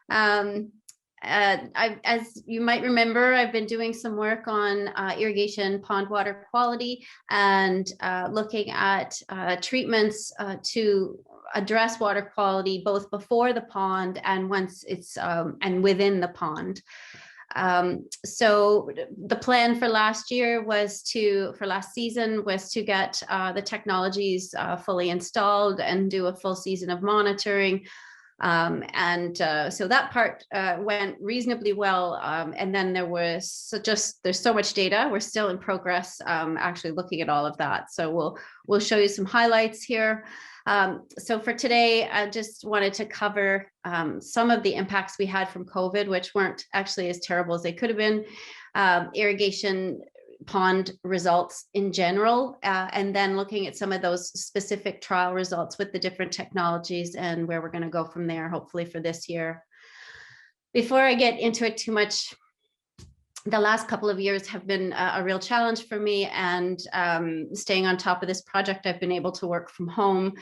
As you might remember, I've been doing some work on irrigation pond water quality and looking at treatments to address water quality both before the pond and once it's and within the pond. So the plan for last season was to get the technologies fully installed and do a full season of monitoring. So that part went reasonably well. And then there's so much data. We're still in progress, actually looking at all of that. So we'll show you some highlights here. So for today, I just wanted to cover some of the impacts we had from COVID, which weren't actually as terrible as they could have been. Irrigation pond results in general, and then looking at some of those specific trial results with the different technologies and where we're going to go from there, hopefully for this year. Before I get into it too much, the last couple of years have been a real challenge for me, and staying on top of this project, I've been able to work from home.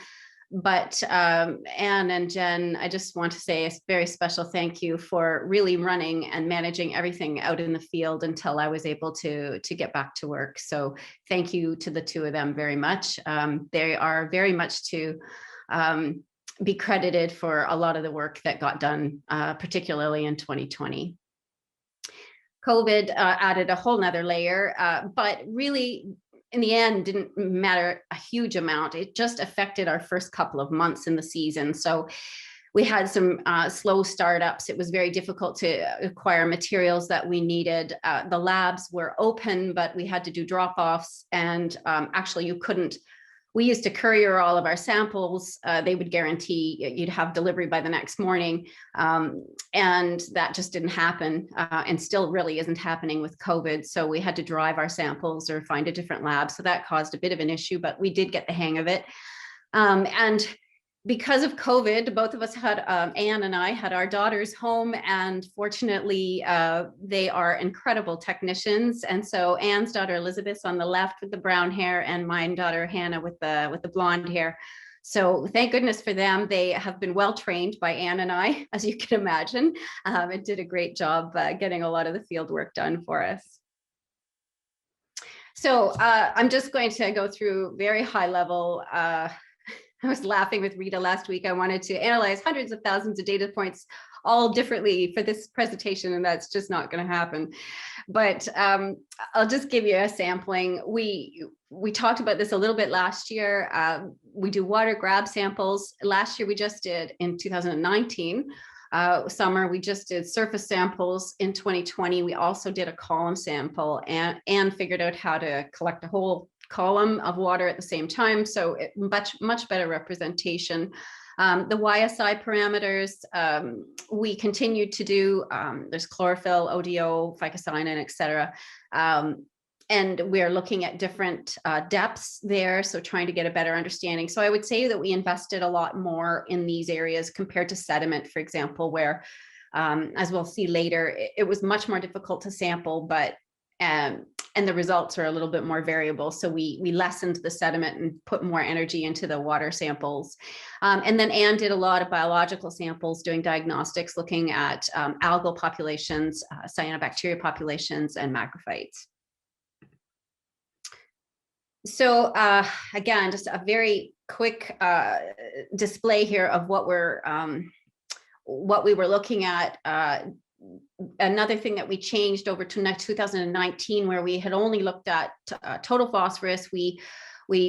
But Anne and Jen, I just want to say a very special thank you for really running and managing everything out in the field until I was able to get back to work. So thank you to the two of them very much. They are very much to be credited for a lot of the work that got done, particularly in 2020. COVID added a whole nother layer, but really, in the end, didn't matter a huge amount. It just affected our first couple of months in the season. So we had some slow startups. It was very difficult to acquire materials that we needed. The labs were open, but we had to do drop-offs. And actually, you couldn't. We used to courier all of our samples. They would guarantee you'd have delivery by the next morning. And that just didn't happen, and still really isn't happening with COVID. So we had to drive our samples or find a different lab. So that caused a bit of an issue, but we did get the hang of it. And because of COVID, both of us had, Anne and I had our daughters home, and fortunately, they are incredible technicians. And so Anne's daughter Elizabeth's on the left with the brown hair, and my daughter Hannah with the blonde hair. So thank goodness for them. They have been well trained by Anne and I, as you can imagine, and did a great job getting a lot of the field work done for us. So I'm just going to go through very high level. I was laughing with Rita last week. I wanted to analyze hundreds of thousands of data points all differently for this presentation, and that's just not going to happen. But I'll just give you a sampling. We talked about this a little bit last year. We do water grab samples. Last year we just did, in 2019, summer, we just did surface samples. In 2020, we also did a column sample and figured out how to collect a whole column of water at the same time. So much better representation. The YSI parameters, we continued to do, there's chlorophyll, ODO, phycocyanin, et cetera. And we're looking at different depths there, so trying to get a better understanding. So I would say that we invested a lot more in these areas compared to sediment, for example, where, as we'll see later, it was much more difficult to sample, but and the results are a little bit more variable. So we lessened the sediment and put more energy into the water samples. And then Anne did a lot of biological samples doing diagnostics, looking at algal populations, cyanobacteria populations, and macrophytes. So again, just a very quick display here of what we were looking at. Another thing that we changed over to 2019, where we had only looked at total phosphorus, we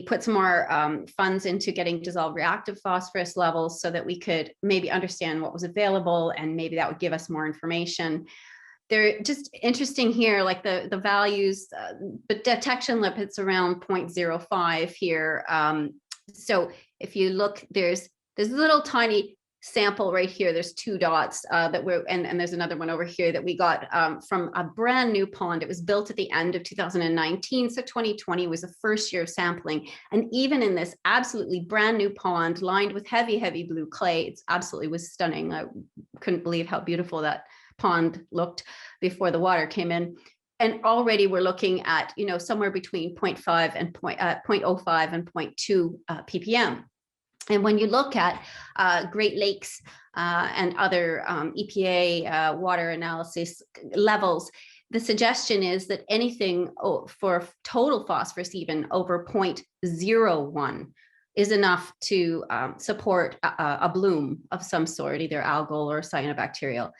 put some more funds into getting dissolved reactive phosphorus levels so that we could maybe understand what was available, and maybe that would give us more information. They're just interesting here, like the values, the detection limits around 0.05 here. So if you look, there's a little tiny sample right here. There's 2 dots that were, and there's another one over here that we got from a brand new pond. It was built at the end of 2019. So 2020 was the first year of sampling. And even in this absolutely brand new pond lined with heavy, heavy blue clay, it's absolutely was stunning. I couldn't believe how beautiful that pond looked before the water came in. And already we're looking at, somewhere between 0.05 and 0.2 ppm. And when you look at Great Lakes and other EPA water analysis levels, the suggestion is that anything for total phosphorus, even over 0.01, is enough to support a bloom of some sort, either algal or cyanobacterial.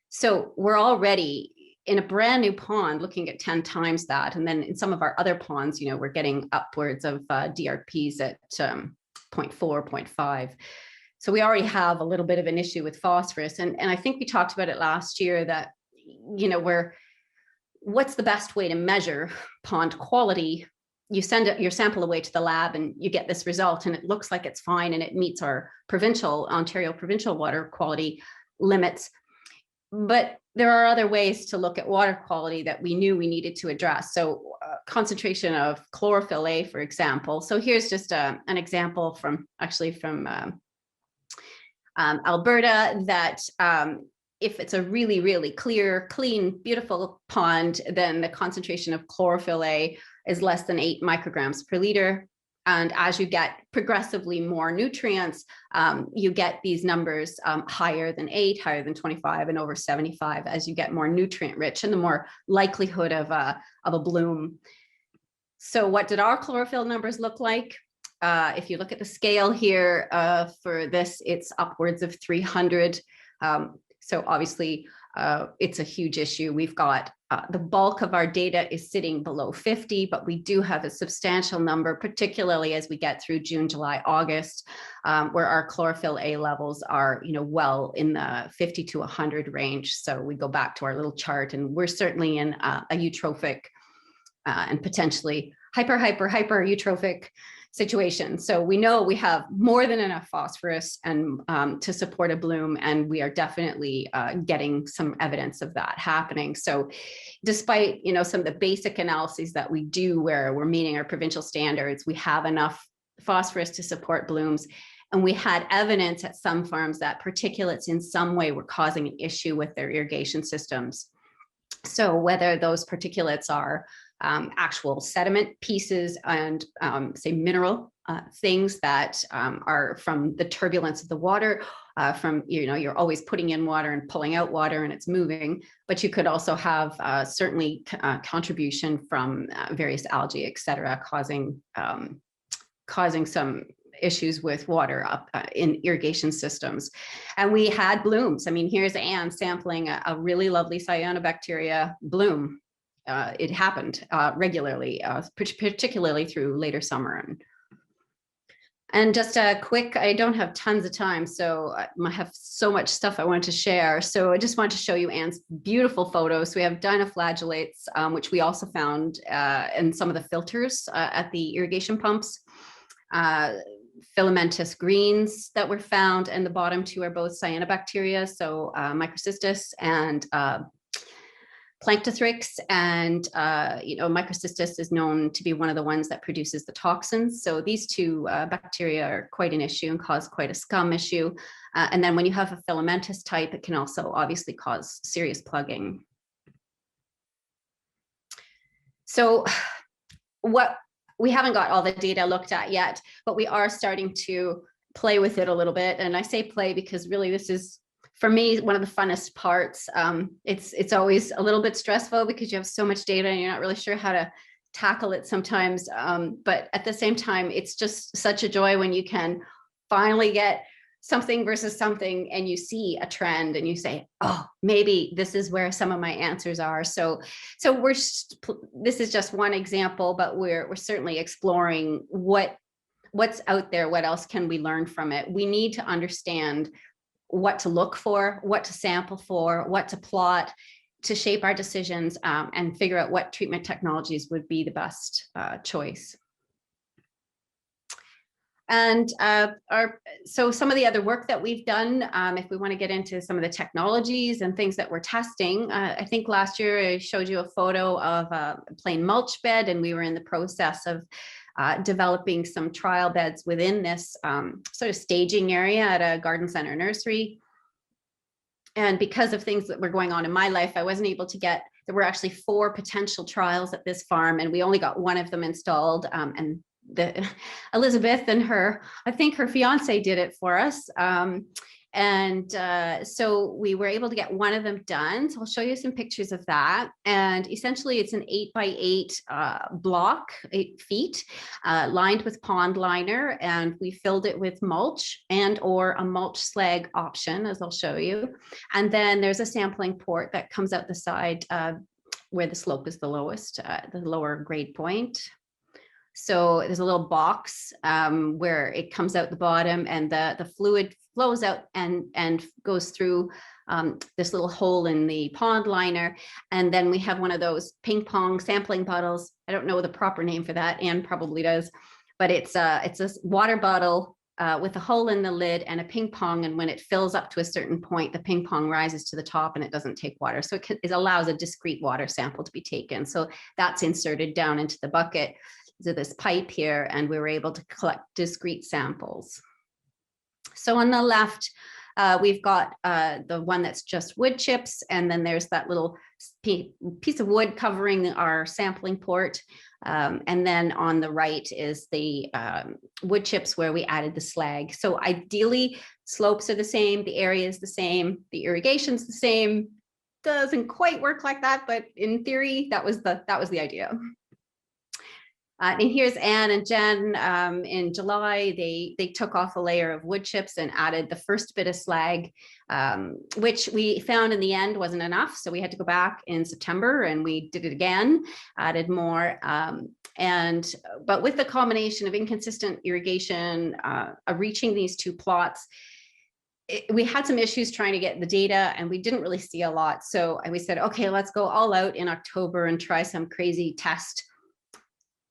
So we're already in a brand new pond looking at 10 times that. And then in some of our other ponds, you know, we're getting upwards of DRPs at 0.4, 0.5. So we already have a little bit of an issue with phosphorus. And I think we talked about it last year that, you know, what's the best way to measure pond quality? You send your sample away to the lab and you get this result and it looks like it's fine and it meets our Ontario provincial water quality limits. But there are other ways to look at water quality that we knew we needed to address. So concentration of chlorophyll A, for example. So here's just an example from Alberta that if it's a really, really clear, clean, beautiful pond, then the concentration of chlorophyll A is less than 8 micrograms per liter. And as you get progressively more nutrients, you get these numbers higher than 8, higher than 25, and over 75 as you get more nutrient rich and the more likelihood of a bloom. So what did our chlorophyll numbers look like? If you look at the scale here for this, it's upwards of 300. So obviously, it's a huge issue. We've got the bulk of our data is sitting below 50, but we do have a substantial number, particularly as we get through June, July, August, where our chlorophyll A levels are, you know, well in the 50 to 100 range. So we go back to our little chart, and we're certainly in a eutrophic and potentially hyper eutrophic situation. So we know we have more than enough phosphorus and to support a bloom, and we are definitely getting some evidence of that happening. So despite, you know, some of the basic analyses that we do where we're meeting our provincial standards, we have enough phosphorus to support blooms. And we had evidence at some farms that particulates in some way were causing an issue with their irrigation systems. So whether those particulates are actual sediment pieces and say mineral things that are from the turbulence of the water, from, you know, you're always putting in water and pulling out water and it's moving, but you could also have certainly contribution from various algae, et cetera, causing some issues with water up in irrigation systems. And we had blooms. I mean, here's Anne sampling a really lovely cyanobacteria bloom. It happened regularly, particularly through later summer. And just a quick, I don't have tons of time, so I have so much stuff I want to share. So I just want to show you Anne's beautiful photos. So we have dinoflagellates, which we also found in some of the filters at the irrigation pumps. Filamentous greens that were found, and the bottom two are both cyanobacteria, so Microcystis and Planktothrix, and you know, Microcystis is known to be one of the ones that produces the toxins. So these two bacteria are quite an issue and cause quite a scum issue. And then when you have a filamentous type, it can also obviously cause serious plugging. So we haven't got all the data looked at yet, but we are starting to play with it a little bit. And I say play because really this is, for me, one of the funnest parts. It's always a little bit stressful because you have so much data and you're not really sure how to tackle it sometimes. But at the same time, it's just such a joy when you can finally get something versus something and you see a trend and you say, oh, maybe this is where some of my answers are. So this is just one example, but we're certainly exploring what's out there. What else can we learn from it? We need to understand what to look for, what to sample for, what to plot to shape our decisions, and figure out what treatment technologies would be the best choice. And so some of the other work that we've done, if we want to get into some of the technologies and things that we're testing, I think last year I showed you a photo of a plain mulch bed, and we were in the process of developing some trial beds within this sort of staging area at a garden center nursery. And because of things that were going on in my life, I wasn't able to there were actually 4 potential trials at this farm, and we only got one of them installed. And Elizabeth and I think her fiance did it for us. So we were able to get one of them done. So I'll show you some pictures of that. And essentially it's an 8x8 block, 8 feet, lined with pond liner. And we filled it with mulch and or a mulch slag option, as I'll show you. And then there's a sampling port that comes out the side where the slope is the lowest, the lower grade point. So there's a little box where it comes out the bottom, and the fluid flows out and goes through this little hole in the pond liner. And then we have one of those ping pong sampling bottles. I don't know the proper name for that. Anne probably does, but it's a water bottle with a hole in the lid and a ping pong. And when it fills up to a certain point, the ping pong rises to the top and it doesn't take water. So it allows a discrete water sample to be taken. So that's inserted down into the bucket. So this pipe here, and we were able to collect discrete samples. So on the left, we've got the one that's just wood chips, and then there's that little piece of wood covering our sampling port. And then on the right is the wood chips where we added the slag. So ideally, slopes are the same, the area is the same, the irrigation's the same. Doesn't quite work like that, but in theory, that was the idea. And here's Anne and Jen. In July, they took off a layer of wood chips and added the first bit of slag, which we found in the end wasn't enough. So we had to go back in September and we did it again, added more. But with the combination of inconsistent irrigation, reaching these two plots, we had some issues trying to get the data and we didn't really see a lot. So we said, okay, let's go all out in October and try some crazy test.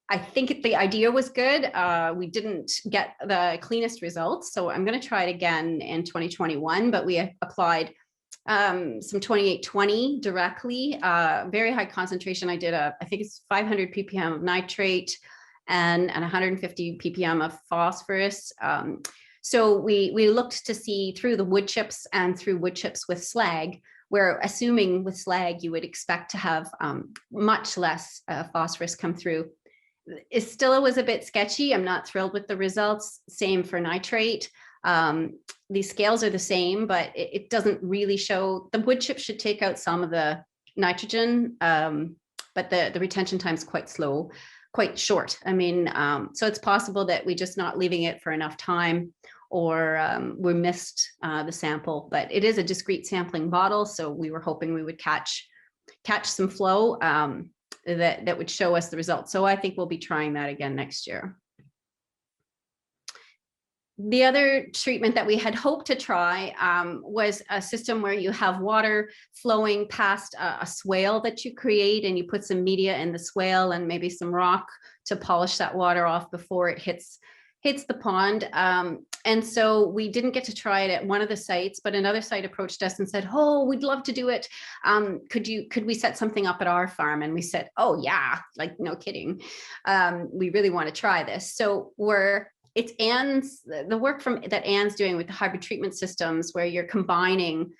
I think the idea was good. We didn't get the cleanest results. So I'm going to try it again in 2021, but we applied some 2820 directly, very high concentration. I did I think it's 500 ppm of nitrate and 150 ppm of phosphorus. So we looked to see through the wood chips and through wood chips with slag, where assuming with slag, you would expect to have much less phosphorus come through. It still was a bit sketchy. I'm not thrilled with the results. Same for nitrate. These scales are the same, but it doesn't really show. The wood chip should take out some of the nitrogen, but the retention time is quite slow, quite short. I mean, so it's possible that we're just not leaving it for enough time, or we missed the sample. But it is a discrete sampling bottle, so we were hoping we would catch some flow. That would show us the results. So I think we'll be trying that again next year. The other treatment that we had hoped to try was a system where you have water flowing past a swale that you create, and you put some media in the swale and maybe some rock to polish that water off before it hits the pond. And so we didn't get to try it at one of the sites, but another site approached us and said, oh, we'd love to do it. Could we set something up at our farm? And we said, oh yeah, like no kidding. We really want to try this. So it's the work that Anne's doing with the hybrid treatment systems, where you're combining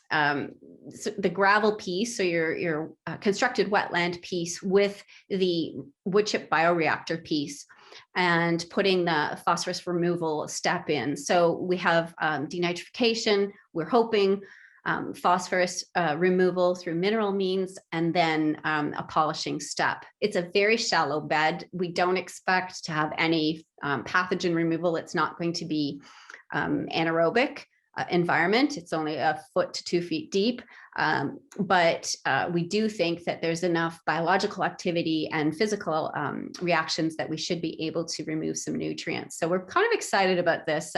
the gravel piece, so your constructed wetland piece, with the wood chip bioreactor piece, and putting the phosphorus removal step in. So we have denitrification, we're hoping phosphorus removal through mineral means, and then a polishing step. It's a very shallow bed. We don't expect to have any pathogen removal. It's not going to be anaerobic environment. It's only 1 foot to 2 feet deep. But we do think that there's enough biological activity and physical reactions that we should be able to remove some nutrients. So we're kind of excited about this.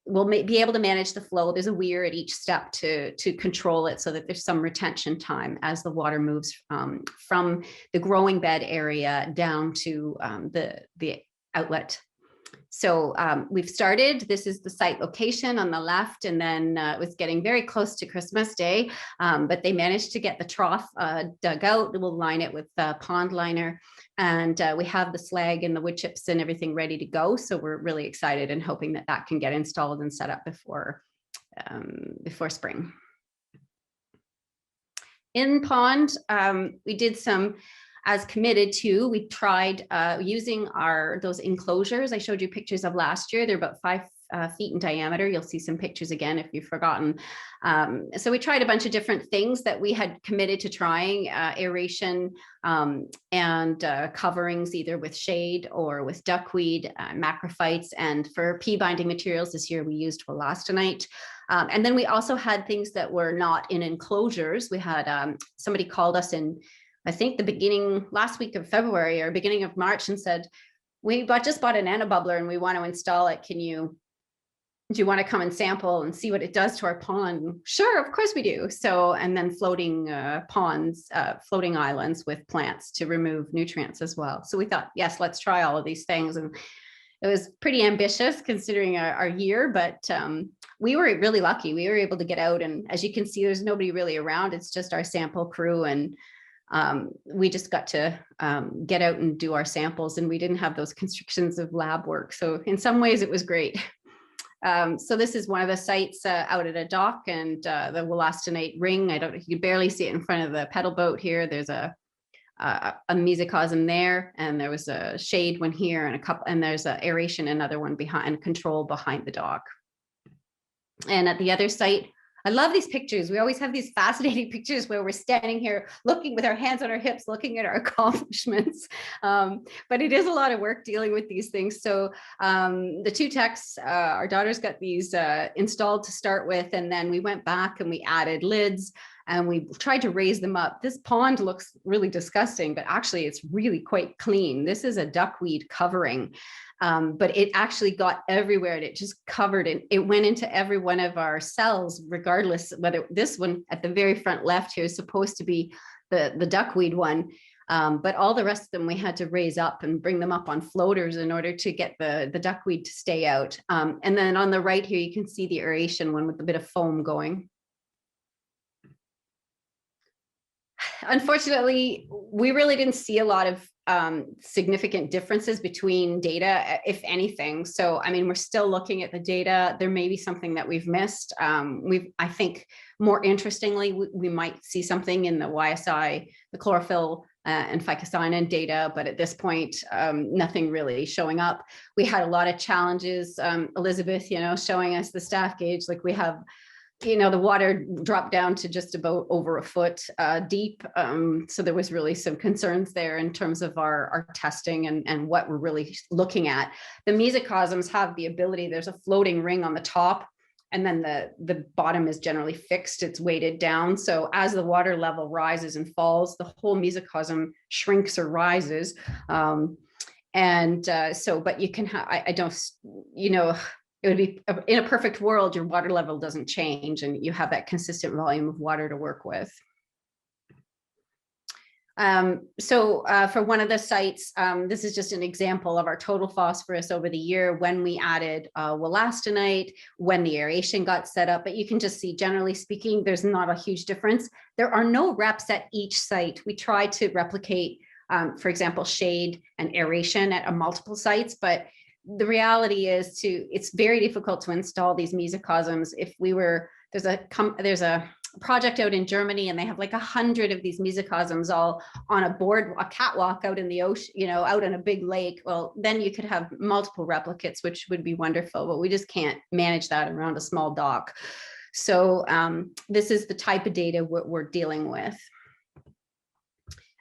We'll be able to manage the flow. There's a weir at each step to control it, so that there's some retention time as the water moves from the growing bed area down to the outlet. So we've started. This is the site location on the left, and then it was getting very close to Christmas Day, but they managed to get the trough dug out. We'll line it with pond liner, and we have the slag and the wood chips and everything ready to go. So we're really excited and hoping that that can get installed and set up before spring. In pond, we did some as committed to, we tried using those enclosures I showed you pictures of last year. They're about 5 feet in diameter. You'll see some pictures again if you've forgotten. So we tried a bunch of different things that we had committed to trying, aeration and coverings, either with shade or with duckweed, macrophytes. And for pea binding materials this year, we used elastonite. And then we also had things that were not in enclosures. We had somebody called us in, I think last week of February or beginning of March, and said, we just bought a Nanobubbler and we want to install it. Do you want to come and sample and see what it does to our pond? Sure, of course we do. So, and then floating ponds, floating islands with plants to remove nutrients as well. So we thought, yes, let's try all of these things. And it was pretty ambitious considering our year, but we were really lucky. We were able to get out, and as you can see, there's nobody really around. It's just our sample crew, and we just got to get out and do our samples, and we didn't have those constrictions of lab work. So in some ways it was great. So this is one of the sites out at a dock, and the elastonite ring. You can barely see it in front of the pedal boat here. There's a mesocosm there, and there was a shade one here, and there's an aeration, another one behind, control behind the dock. And at the other site, I love these pictures. We always have these fascinating pictures where we're standing here looking with our hands on our hips, looking at our accomplishments. But it is a lot of work dealing with these things. So the 2 techs, our daughters got these installed to start with, and then we went back and we added lids and we tried to raise them up. This pond looks really disgusting, but actually it's really quite clean. This is a duckweed covering. But it actually got everywhere, and it just covered it. It went into every one of our cells, regardless whether this one at the very front left here is supposed to be the duckweed one. But all the rest of them, we had to raise up and bring them up on floaters in order to get the duckweed to stay out. And then on the right here, you can see the aeration one with a bit of foam going. Unfortunately, we really didn't see a lot of significant differences between data, if anything. So, I mean, we're still looking at the data. There may be something that we've missed. I think more interestingly, we might see something in the YSI, the chlorophyll and phycocyanin data, but at this point, nothing really showing up. We had a lot of challenges, Elizabeth, showing us the staff gauge, like we have, the water dropped down to just about over a foot deep. So there was really some concerns there in terms of our testing and what we're really looking at. The mesocosms have the ability, there's a floating ring on the top, and then the bottom is generally fixed, it's weighted down. So as the water level rises and falls, the whole mesocosm shrinks or rises. But you can have, I don't, it would be, in a perfect world, your water level doesn't change and you have that consistent volume of water to work with. For one of the sites, this is just an example of our total phosphorus over the year when we added elastonite, when the aeration got set up. But you can just see, generally speaking, there's not a huge difference. There are no reps at each site. We try to replicate, for example, shade and aeration at multiple sites, but the reality is it's very difficult to install these mesocosms. There's a project out in Germany, and they have like 100 of these mesocosms all on a catwalk out in the ocean, out in a big lake. Well, then you could have multiple replicates, which would be wonderful, but we just can't manage that around a small dock. So this is the type of data we're dealing with.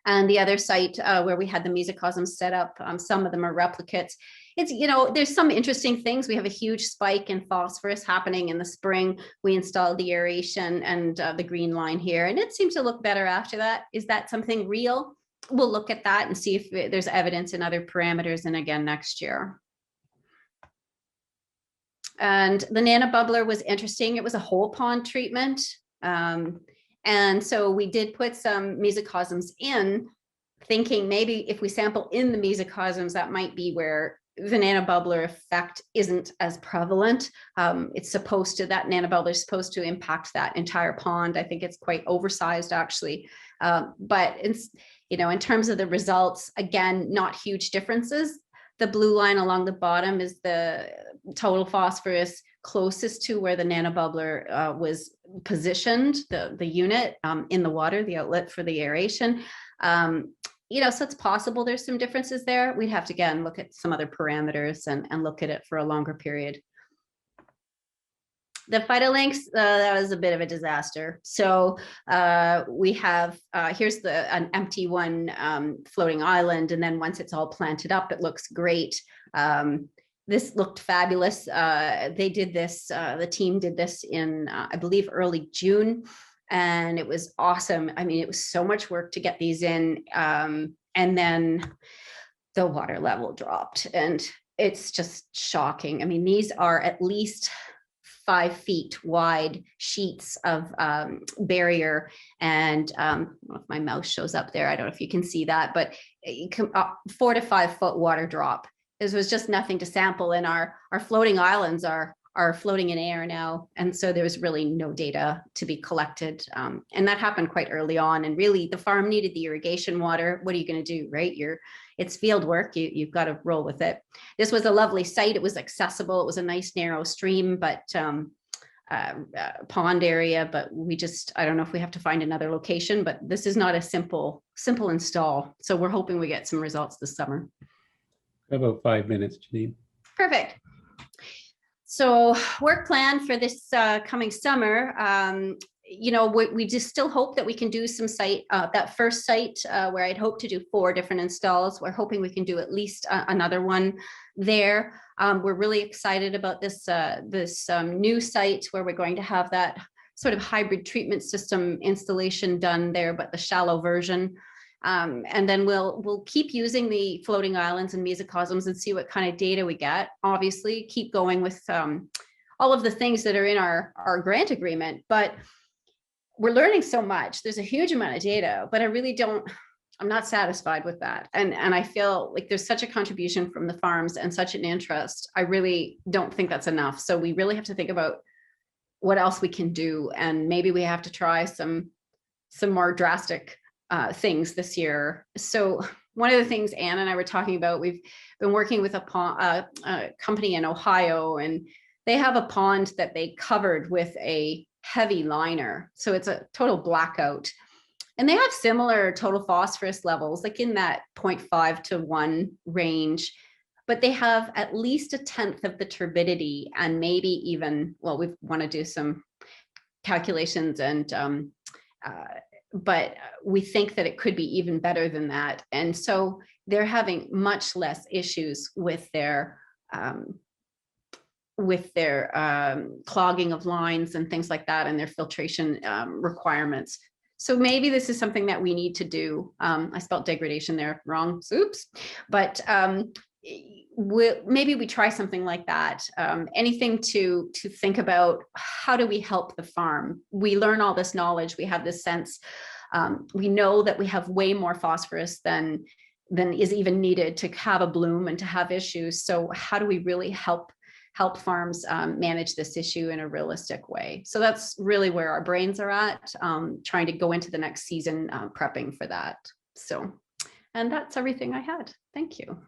And the other site where we had the mesocosms set up, some of them are replicates. It's, there's some interesting things. We have a huge spike in phosphorus happening in the spring. We installed the aeration and the green line here, and it seems to look better after that. Is that something real? We'll look at that and see if there's evidence in other parameters, and again next year. And the Nanobubbler was interesting. It was a whole pond treatment. And so we did put some mesocosms in, thinking maybe if we sample in the mesocosms, that might be where the Nanobubbler effect isn't as prevalent. That Nanobubbler is supposed to impact that entire pond. I think it's quite oversized, actually. But in terms of the results, again, not huge differences. The blue line along the bottom is the total phosphorus closest to where the Nanobubbler was positioned, the unit in the water, the outlet for the aeration. so it's possible there's some differences there. We'd have to, again, look at some other parameters and look at it for a longer period. The Phytolinks, that was a bit of a disaster. So we have, here's an empty one floating island. And then once it's all planted up, it looks great. This looked fabulous. They did this, the team did this in, I believe, early June. And it was awesome. I mean, it was so much work to get these in. And then the water level dropped. And it's just shocking. I mean, these are at least 5 feet wide sheets of barrier. And I don't know if my mouse shows up there. I don't know if you can see that, but 4 to 5 foot water drop. This was just nothing to sample. And our floating islands are floating in air now. And so there was really no data to be collected. And that happened quite early on. And really the farm needed the irrigation water. What are you going to do, right? It's field work. You've got to roll with it. This was a lovely site. It was accessible. It was a nice narrow stream, but pond area, but I don't know if we have to find another location, but this is not a simple install. So we're hoping we get some results this summer. About 5 minutes, Jeanine. Perfect. So work plan for this coming summer, we just still hope that we can do some that first site where I'd hope to do 4 different installs. We're hoping we can do at least another one there. We're really excited about this new site where we're going to have that sort of hybrid treatment system installation done there, but the shallow version. And then we'll keep using the floating islands and mesocosms and see what kind of data we get. Obviously, keep going with all of the things that are in our grant agreement, but we're learning so much. There's a huge amount of data, but I'm not satisfied with that. And I feel like there's such a contribution from the farms and such an interest. I really don't think that's enough. So we really have to think about what else we can do. And maybe we have to try some more drastic things this year. So one of the things Anne and I were talking about, we've been working with a company in Ohio, and they have a pond that they covered with a heavy liner. So it's a total blackout. And they have similar total phosphorus levels, like in that 0.5 to 1 range, but they have at least 1/10 of the turbidity, and maybe even, well, we want to do some calculations and but we think that it could be even better than that. And so they're having much less issues with their clogging of lines and things like that, and their filtration requirements. So maybe this is something that we need to do. I spelled degradation there wrong, oops. But maybe we try something like that. Anything to think about, how do we help the farm? We learn all this knowledge. We have this sense. We know that we have way more phosphorus than is even needed to have a bloom and to have issues. So how do we really help farms manage this issue in a realistic way? So that's really where our brains are at, trying to go into the next season prepping for that. So, and that's everything I had. Thank you.